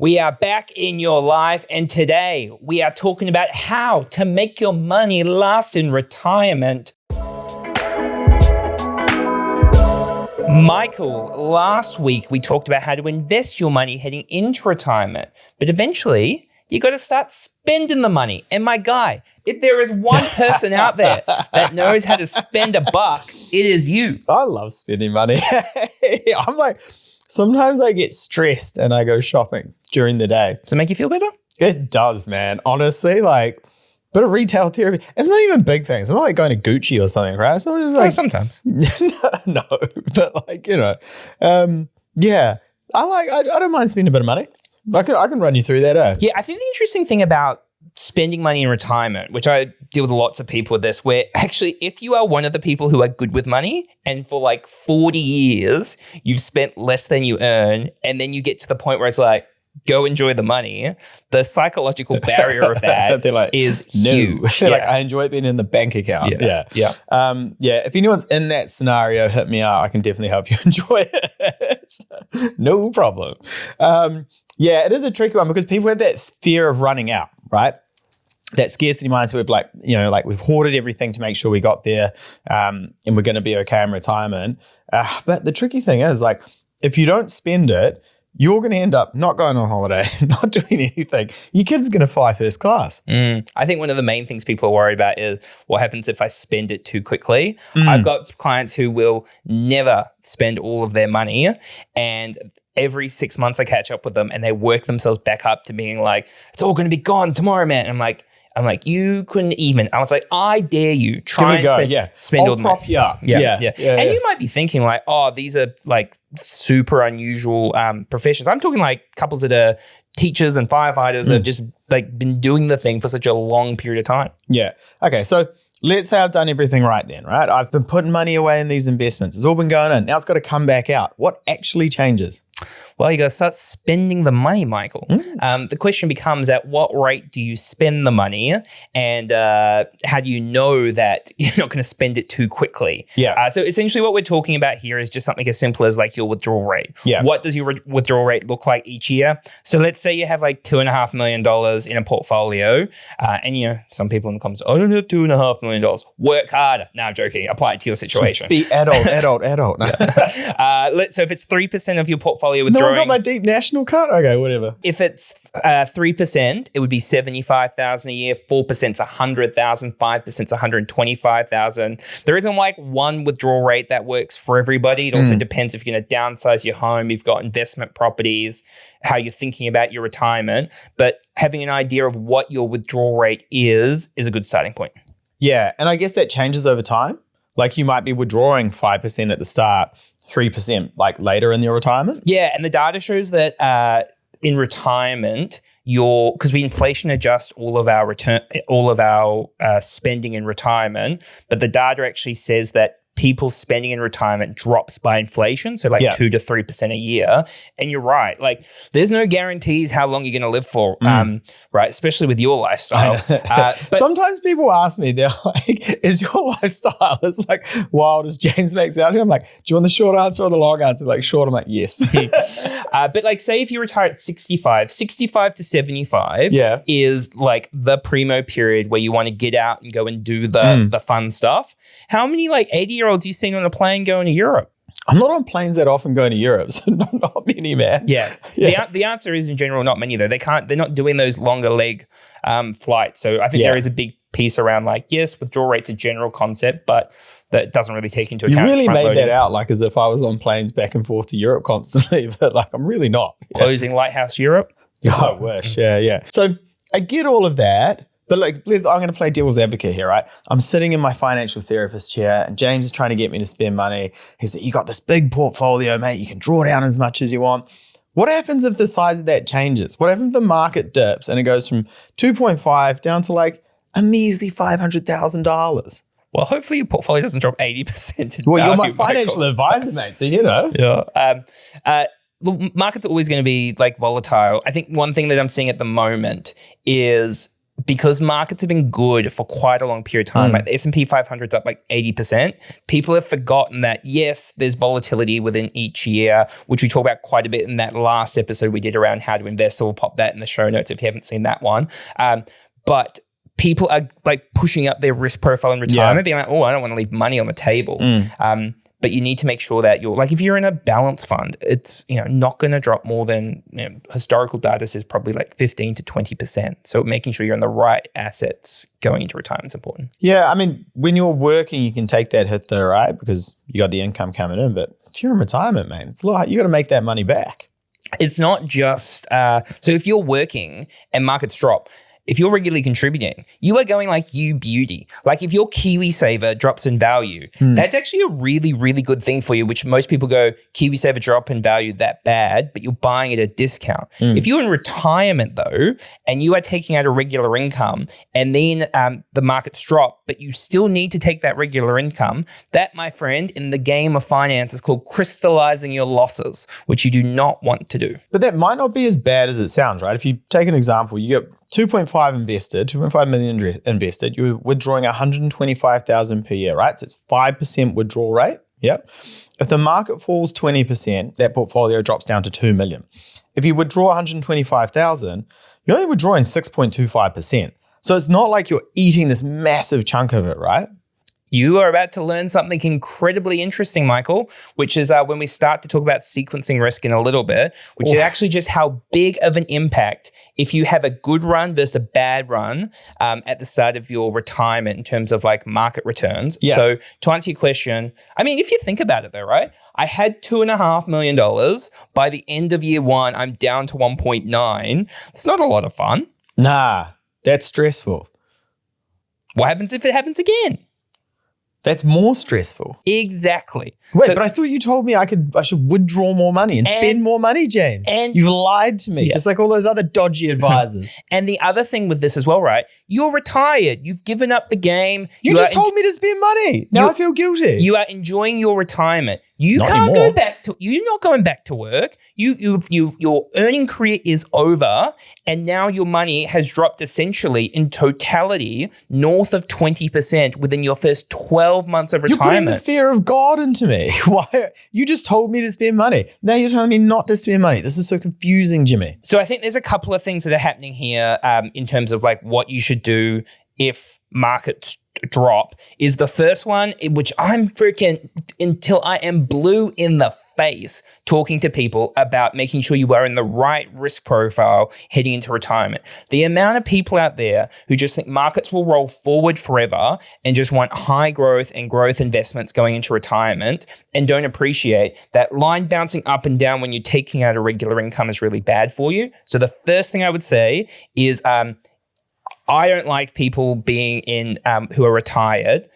We are back in your life, and today we are talking about how to make your money last in retirement. Michael, last week we talked about how to invest your money heading into retirement, but eventually you got to start spending the money. And my guy, if there is one person out there that knows how to spend a buck, it is you. I love spending money. I'm like, sometimes I get stressed and I go shopping during the day. Does it make you feel better? It does, man. Honestly, like, bit of retail therapy. It's not even big things. I'm not like going to Gucci or something, right? So I'm just like, sometimes. no, but like, yeah. I don't mind spending a bit of money. I can run you through that. Yeah, I think the interesting thing about spending money in retirement, which I deal with lots of people with this, where actually if you are one of the people who are good with money and for like 40 years, you've spent less than you earn, and then you get to the point where it's like, go enjoy the money, the psychological barrier of that like, is no. huge. Like, I enjoy it being in the bank account. Yeah. If anyone's in that scenario, hit me up. I can definitely help you enjoy it. No problem. It is a tricky one because people have that fear of running out, right? That scarcity mindset of like, we've hoarded everything to make sure we got there and we're going to be okay in retirement. But the tricky thing is, like, if you don't spend it, you're going to end up not going on holiday, not doing anything. Your kid's going to fly first class. I think one of the main things people are worried about is what happens if I spend it too quickly. I've got clients who will never spend all of their money, and every 6 months I catch up with them and they work themselves back up to being like, it's all going to be gone tomorrow, man. And I'm like, you couldn't even. I was like, I dare you. Try and spend all the money. I'll prop you up. Yeah. And you might be thinking like, oh, these are like super unusual professions. I'm talking like couples that are teachers and firefighters that have just like been doing the thing for such a long period of time. Yeah. Okay. So let's say I've done everything right then, right? I've been putting money away in these investments. It's all been going in. Now it's got to come back out. What actually changes? Well, you got to start spending the money, Michael. The question becomes, at what rate do you spend the money, and how do you know that you're not going to spend it too quickly? Yeah. So essentially what we're talking about here is just something as simple as like your withdrawal rate. Yeah. What does your withdrawal rate look like each year? So let's say you have like $2.5 million in a portfolio, and some people in the comments, I don't have $2.5 million. Work harder. No, I'm joking. Apply it to your situation. Be adult. No. So if it's 3% of your portfolio withdrawing. No one got my Deep National card? Okay, whatever. If it's 3%, it would be $75,000 a year. 4% is $100,000. 5% is $125,000. There isn't like one withdrawal rate that works for everybody. It also depends if you're going to downsize your home, you've got investment properties, how you're thinking about your retirement. But having an idea of what your withdrawal rate is a good starting point. Yeah, and I guess that changes over time. Like you might be withdrawing 5% at the start, 3% like later in your retirement. Yeah, and the data shows that in retirement, because we inflation adjust all of our spending in retirement, but the data actually says that people's spending in retirement drops by inflation, so 2 to 3% a year. And you're right, like there's no guarantees how long you're going to live for, right? Especially with your lifestyle. But sometimes people ask me, they're like, "Is your lifestyle as like wild as James makes out?" I'm like, "Do you want the short answer or the long answer?" Like, short. I'm like, "Yes." But like, say if you retire at 65 to 75 is like the primo period where you want to get out and go and do the fun stuff. How many like 80-year-olds you seen on a plane going to Europe? I'm not on planes that often going to Europe, so not many, man. Yeah. The answer is in general not many though. They're not doing those longer leg flights. So I think there is a big piece around like, yes, withdrawal rate's a general concept, but that doesn't really take into account. You really made that out like as if I was on planes back and forth to Europe constantly, but like I'm really not. Closing Lighthouse Europe? I wish. Yeah. So I get all of that. But like, I'm going to play devil's advocate here, right? I'm sitting in my financial therapist chair and James is trying to get me to spend money. He's like, you got this big portfolio, mate. You can draw down as much as you want. What happens if the size of that changes? What happens if the market dips and it goes from 2.5 down to like a measly $500,000? Well, hopefully your portfolio doesn't drop 80%. Well, you're my financial advisor, mate. So, Yeah. The market's always going to be like volatile. I think one thing that I'm seeing at the moment is because markets have been good for quite a long period of time, like the S&P 500's up like 80%, people have forgotten that, yes, there's volatility within each year, which we talked about quite a bit in that last episode we did around how to invest. So we'll pop that in the show notes if you haven't seen that one. But people are like pushing up their risk profile in retirement, being like, oh, I don't want to leave money on the table. But you need to make sure that you're like, if you're in a balance fund, it's not going to drop more than historical data says probably like 15 to 20%. So making sure you're in the right assets going into retirement is important. Yeah, I mean, when you're working, you can take that hit though, right? Because you got the income coming in. But if you're in retirement, man, it's a lot. You got to make that money back. It's not just so if you're working and markets drop. If you're regularly contributing, you are going like you beauty. Like if your KiwiSaver drops in value, that's actually a really, really good thing for you, which most people go, KiwiSaver drop in value that bad, but you're buying it at a discount. If you're in retirement though, and you are taking out a regular income and then the markets drop, but you still need to take that regular income, that, my friend, in the game of finance is called crystallizing your losses, which you do not want to do. But that might not be as bad as it sounds, right? If you take an example, you get 2.5 million invested, you're withdrawing 125,000 per year, right? So it's 5% withdrawal rate. Yep. If the market falls 20%, that portfolio drops down to 2 million. If you withdraw 125,000, you're only withdrawing 6.25%. So it's not like you're eating this massive chunk of it, right? You are about to learn something incredibly interesting, Michael, which is when we start to talk about sequencing risk in a little bit, which is actually just how big of an impact if you have a good run versus a bad run at the start of your retirement in terms of like market returns. Yeah. So to answer your question, I mean, if you think about it though, right? I had $2.5 million. By the end of year one, I'm down to 1.9. It's not a lot of fun. Nah, that's stressful. What happens if it happens again? That's more stressful. Exactly. Wait, but I thought you told me I should withdraw more money and spend more money, James. And you've lied to me, just like all those other dodgy advisors. And the other thing with this as well, right? You're retired. You've given up the game. You just told me to spend money. Now I feel guilty. You are enjoying your retirement. You can't go back to. You're not going back to work. Your earning career is over, and now your money has dropped essentially in totality north of 20% within your first 12 months of retirement. You're putting the fear of God into me. Why? You just told me to spend money. Now you're telling me not to spend money. This is so confusing, Jimmy. So I think there's a couple of things that are happening here in terms of like what you should do if markets drop. Is the first one, which I'm freaking until I am blue in the face talking to people about making sure you are in the right risk profile heading into retirement. The amount of people out there who just think markets will roll forward forever and just want high growth and growth investments going into retirement and don't appreciate that line bouncing up and down when you're taking out a regular income is really bad for you. So the first thing I would say is I don't like people being in who are retired,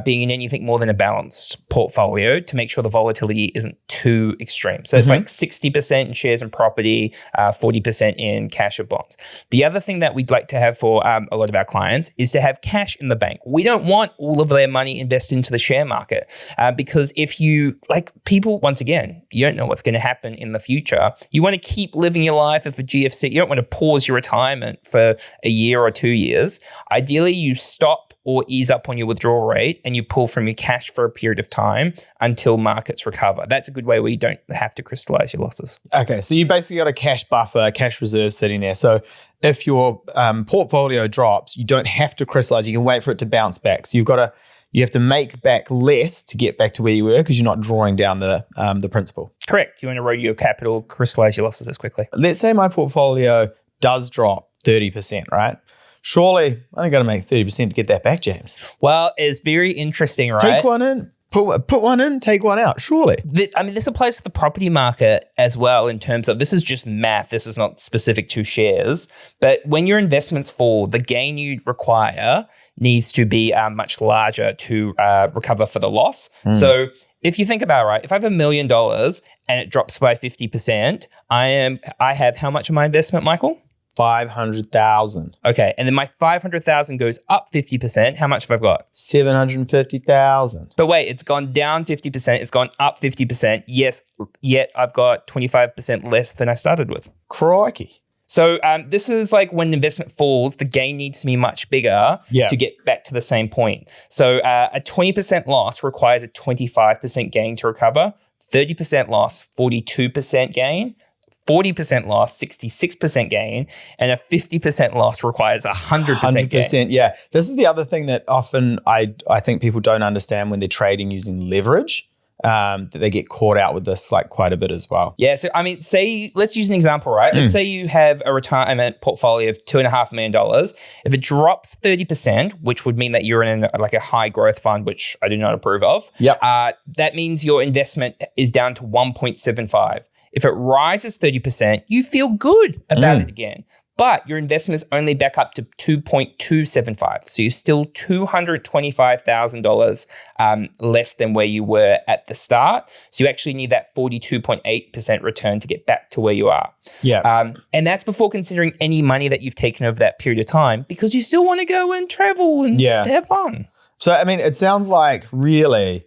being in anything more than a balanced portfolio to make sure the volatility isn't too extreme. So it's like 60% in shares and property, 40% in cash or bonds. The other thing that we'd like to have for a lot of our clients is to have cash in the bank. We don't want all of their money invested into the share market because if you, like people, once again, you don't know what's going to happen in the future. You want to keep living your life if a GFC, you don't want to pause your retirement for a year or 2 years. Ideally, you stop or ease up on your withdrawal rate and you pull from your cash for a period of time until markets recover. That's a good way where you don't have to crystallize your losses. Okay, so you basically got a cash buffer, a cash reserve sitting there. So if your portfolio drops, you don't have to crystallize. You can wait for it to bounce back. So you have to make back less to get back to where you were because you're not drawing down the principal. Correct. You want to erode your capital, crystallize your losses as quickly. Let's say my portfolio does drop 30%, right? Surely I only got to make 30% to get that back, James. Well, it's very interesting, right? Take one in, put one in, take one out, surely. This applies to the property market as well in terms of, this is just math, this is not specific to shares, but when your investments fall, the gain you require needs to be much larger to recover for the loss. So if you think about it, right, if I have $1 million and it drops by 50%, I have how much of my investment, Michael? 500,000. Okay, and then my 500,000 goes up 50%. How much have I got? 750,000. But wait, it's gone down 50%. It's gone up 50%. Yes, yet I've got 25% less than I started with. Crikey. So this is like when investment falls, the gain needs to be much bigger to get back to the same point. So a 20% loss requires a 25% gain to recover, 30% loss, 42% gain, 40% loss, 66% gain, and a 50% loss requires 100% gain. Yeah. This is the other thing that often I think people don't understand when they're trading using leverage. That they get caught out with this like quite a bit as well. Yeah. So, I mean, let's use an example, right? Let's say you have a retirement portfolio of $2.5 million. If it drops 30%, which would mean that you're in like a high growth fund, which I do not approve of. That means your investment is down to 1.75. If it rises 30%, you feel good about it again. But your investment is only back up to 2.275. So you're still $225,000 less than where you were at the start. So you actually need that 42.8% return to get back to where you are. And that's before considering any money that you've taken over that period of time, because you still want to go and travel and have fun. So, I mean, it sounds like really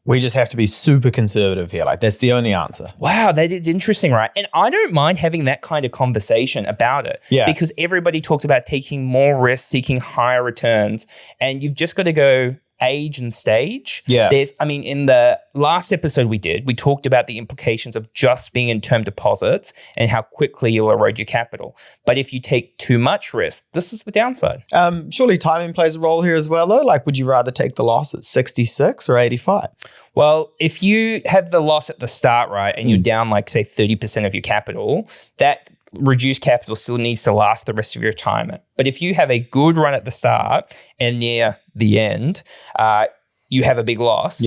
we just have to be super conservative here. Like, that's the only answer. Wow, that is interesting, right? And I don't mind having that kind of conversation about it. Because everybody talks about taking more risks, seeking higher returns. And you've just got to go age and stage. In the last episode we talked about the implications of just being in term deposits and how quickly you'll erode your capital. But if you take too much risk, this is the downside. Surely timing plays a role here as well, though. Like, would you rather take the loss at 66 or 85? Well, if you have the loss at the start, right, and you're down like, say, 30% of your capital, that reduced capital still needs to last the rest of your retirement. But if you have a good run at the start and near the end, you have a big loss.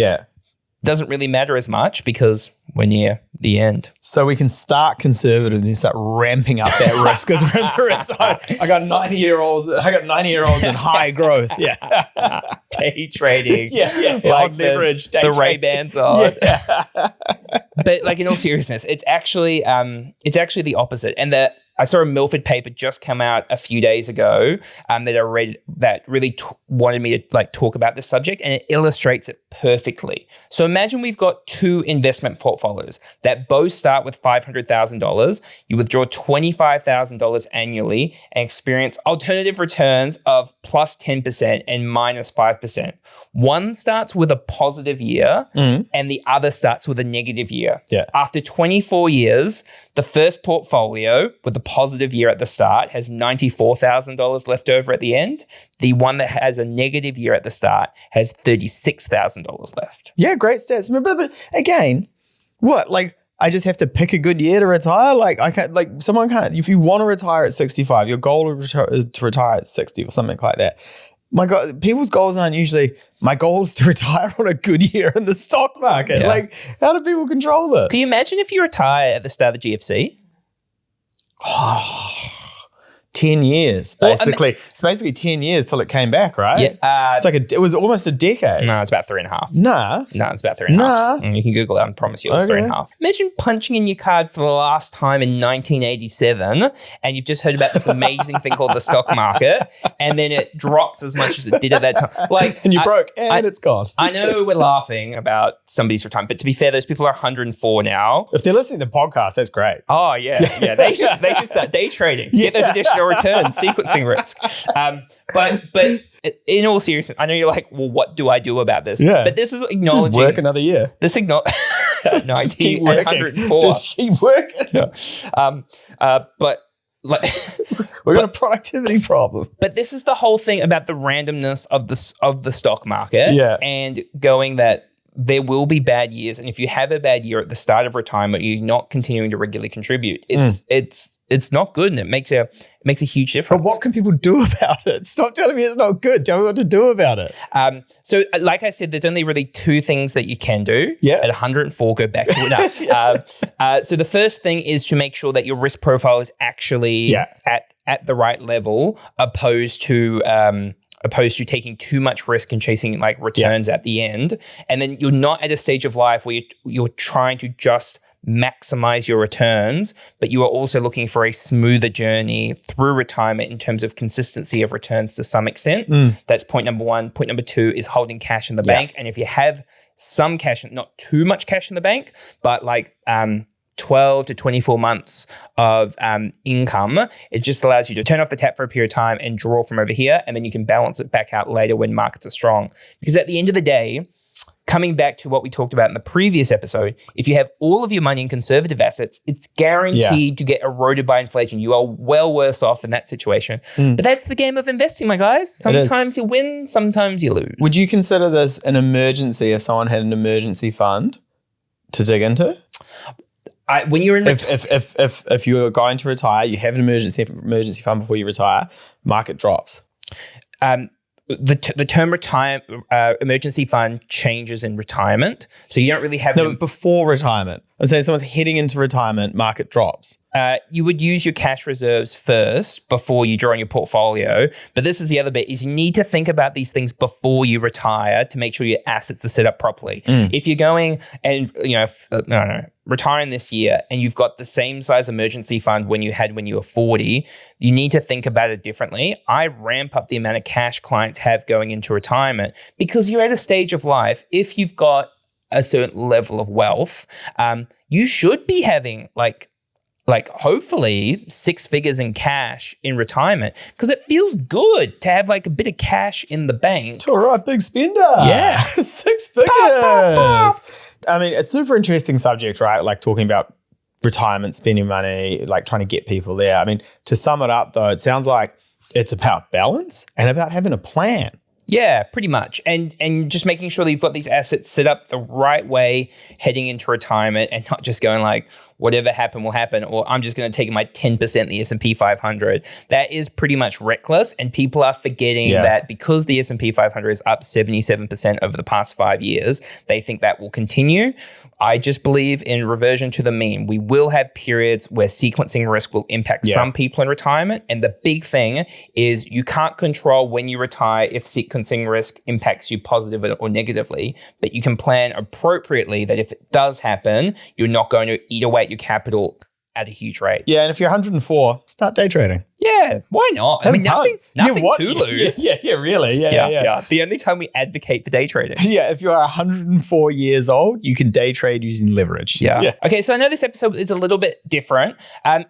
Doesn't really matter as much because we're near the end. So we can start conservative and then start ramping up that risk because we're in the red side. I got 90-year-olds in high growth. Day trading. Like leverage. The Ray-Bans on. But like, in all seriousness, it's actually the opposite. And I saw a Milford paper just come out a few days ago that I read that really wanted me to like talk about this subject, and it illustrates it perfectly. So imagine we've got two investment portfolios that both start with $500,000. You withdraw $25,000 annually and experience alternative returns of plus 10% and minus 5%. One starts with a positive year and the other starts with a negative year. After 24 years, the first portfolio with the positive year at the start has $94,000 left over at the end. The one that has a negative year at the start has $36,000 left. Yeah, great stats. But again, what? Like, I just have to pick a good year to retire? Like, I can't, like, someone can't, if you want to retire at 65, your goal is to retire at 60 or something like that. My God, people's goals aren't usually, my goal is to retire on a good year in the stock market. Like, how do people control this? Can you imagine if you retire at the start of the GFC? 10 years, basically. It's basically 10 years till it came back, right? It's like it was almost a decade. No, it's about 3.5. No, it's about 3.5. You can Google that and promise you it's 3.5. Imagine punching in your card for the last time in 1987 and you've just heard about this amazing thing called the stock market, and then it drops as much as it did at that time. Like, and you broke and it's gone. I know we're laughing about somebody's retirement, but to be fair, those people are 104 now. If they're listening to the podcast, that's great. Oh, yeah. They should start day trading. Get those additional returns, sequencing risk. But in all seriousness, I know you're like, well, what do I do about this? But this is acknowledging. Just work another year. This Just keep working. 104. Just keep working. But like, we've got a productivity problem. But this is the whole thing about the randomness of the stock market. And going that there will be bad years, and if you have a bad year at the start of retirement, you're not continuing to regularly contribute. It's not good, and it makes a huge difference. But what can people do about it? Stop telling me it's not good. Tell me what to do about it. So like I said, there's only really two things that you can do. At 104, go back to it. So the first thing is to make sure that your risk profile is actually at the right level, opposed to taking too much risk and chasing like returns at the end. And then you're not at a stage of life where you're trying to just maximize your returns, but you are also looking for a smoother journey through retirement in terms of consistency of returns to some extent. That's point number one. Point number two is holding cash in the bank. And if you have some cash, not too much cash in the bank, but like 12 to 24 months of income. It just allows you to turn off the tap for a period of time and draw from over here, and then you can balance it back out later when markets are strong. Because at the end of the day, coming back to what we talked about in the previous episode, if you have all of your money in conservative assets, it's guaranteed to get eroded by inflation. You are well worse off in that situation. But that's the game of investing, my guys. Sometimes you win, sometimes you lose. Would you consider this an emergency if someone had an emergency fund to dig into? When you're in if you are going to retire, you have an emergency fund before you retire, market drops. The term emergency fund changes in retirement. So you don't really have... No, before retirement. Let's say someone's heading into retirement, market drops. You would use your cash reserves first before you draw on your portfolio. But this is the other bit, is you need to think about these things before you retire to make sure your assets are set up properly. If you're going and, retiring this year and you've got the same size emergency fund when you were 40, you need to think about it differently. I ramp up the amount of cash clients have going into retirement because you're at a stage of life, if you've got a certain level of wealth, you should be having like hopefully 6 figures in cash in retirement, because it feels good to have like a bit of cash in the bank. It's all right, big spender. Yeah. 6 figures. I mean, it's a super interesting subject, right? Like talking about retirement, spending money, like trying to get people there. I mean, to sum it up though, it sounds like it's about balance and about having a plan. Yeah, pretty much. And just making sure that you've got these assets set up the right way heading into retirement, and not just going like, whatever happened will happen, or I'm just going to take my 10% in the S&P 500. That is pretty much reckless, and people are forgetting that because the S&P 500 is up 77% over the past 5 years, they think that will continue. I just believe in reversion to the mean. We will have periods where sequencing risk will impact some people in retirement, and the big thing is you can't control when you retire if sequencing risk impacts you positively or negatively, but you can plan appropriately that if it does happen, you're not going to eat away your capital at a huge rate. Yeah, and if you're 104, start day trading. Yeah, why not? I mean, nothing to lose. Yeah, really. Yeah. The only time we advocate for day trading. Yeah, if you're 104 years old, you can day trade using leverage. Yeah. Okay, so I know this episode is a little bit different.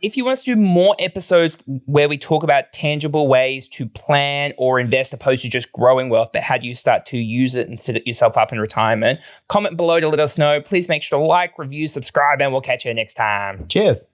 If you want us to do more episodes where we talk about tangible ways to plan or invest opposed to just growing wealth, but how do you start to use it and set it yourself up in retirement, comment below to let us know. Please make sure to like, review, subscribe, and we'll catch you next time. Cheers.